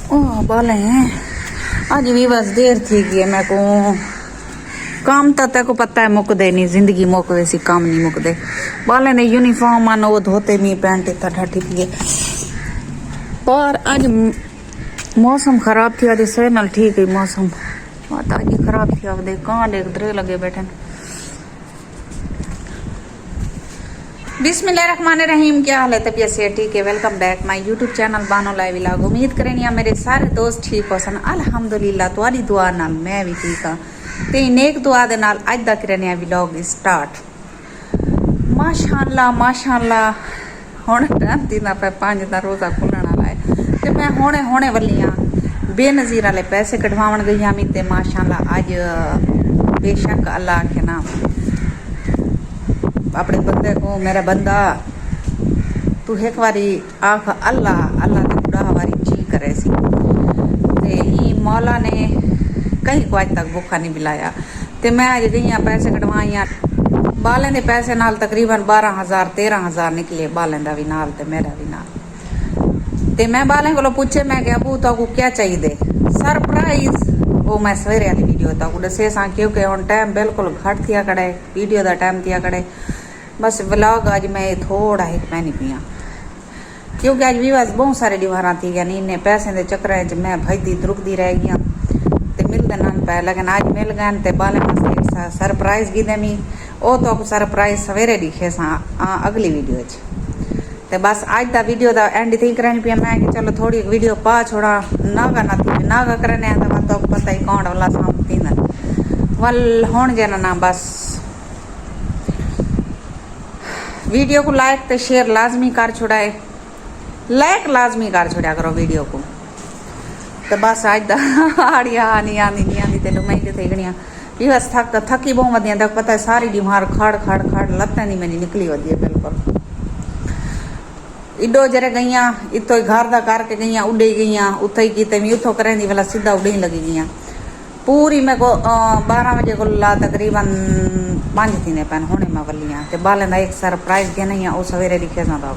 ओह बोले हैं आज भी बस देर थी गई मैं को काम तो तेको पता है मुकदे नहीं जिंदगी मुक वैसी काम नहीं मुकदे बोले ने यूनिफॉर्म आना वो धोते मी पैंट इतना ठाठी थी पर आज मौसम खराब थी आज सही नाल ठीक है मौसम आज खराब थी अब देख कहाँ देख दरे लगे बैठे बिस्मिल्लाहिर्रहमानिर्रहीम। क्या हाल है? तबीयत से ठीक है। Welcome back my YouTube channel Bano live vlog. उम्मीद करें या मेरे सारे दोस्त ठीक हो सन। अल्हम्दुलिल्लाह तुम्हारी दुआ नाल मैं भी ठीक हाँ ते नेक दुआ दे नाल अज दा करने व्लॉग स्टार्ट। माशाअल्लाह माशाअल्लाह हुण टाइम दी ना पे 5 दा रोजा खुलण वाला है ते मैं हुणे वाली हाँ बेनज़ीर वाले पैसे कढवावन गई हाँ ते माशाअल्लाह आज बेशक अल्लाह के नाम अपने बंदे को मेरा बंदा तू एक बारी आख अल्लाह अल्लाह के बुढ़ा हमारी जी करे सी ते ई मौला ने कहीं को आज तक भूखा नहीं बिलाया ते मैं आज गई पैसे कटवाई बालें दे पैसे नाल तकरीबन 12,000 13,000 निकले बालें दा भी नाल ते मेरा भी नाल ते मैं बालें को पूछे मैं क्या अबू तो क्या चाहिए सरप्राइज वो मैं सवेरे वाली वीडियो तक दसे सा क्योंकि हम टाइम बिल्कुल घट थिया कड़े वीडियो का टाइम थिया कड़े बस व्लॉग आज मैं थोड़ा ही पैनी पिया क्योंकि आज भी बस बहुत सारे दीवार थी गया नी इन्हें पैसे के चक्कर मैं भजदी दुरुकदी रह गई तो मिलते ना पे लेकिन आज मिल गए तो बाले वास्ते सरप्राइज गी देमी वो तो सरप्राइज सवेरे दिखे सा अगली वीडियो तो बस आज का वीडियो का एंड थी करनी पिया मैं कि चलो थोड़ी वीडियो पा छोड़ा नागा ना थी नागा करने तो पता ही कौन वाला साम थी वल होन जना ना बस वीडियो को लाइक तो शेयर लाजमी कर छोड़ाए लाइक लाजमी कर छोड़ा करो वीडियो को तो बस आज आड़िया नहीं आती तेन मैं थी गणिया भी बस थकी बहुत वधिया तक पता है सारी बीमार खड़ खड़ खड़ लत्तें नहीं मेरी निकली वधी बिल्कुल इडो जरे गई इतो घर का करके गई उड़े गई उत ही की मैं उतो करें वाला सीधा उड़े ही लगी गई पूरी मैं को 12 बजे को ला तकरीबन 5 थी पैन होने मैं वली हाँ बालें का एक सरप्राइज देना ही वो सवेरे दिखे था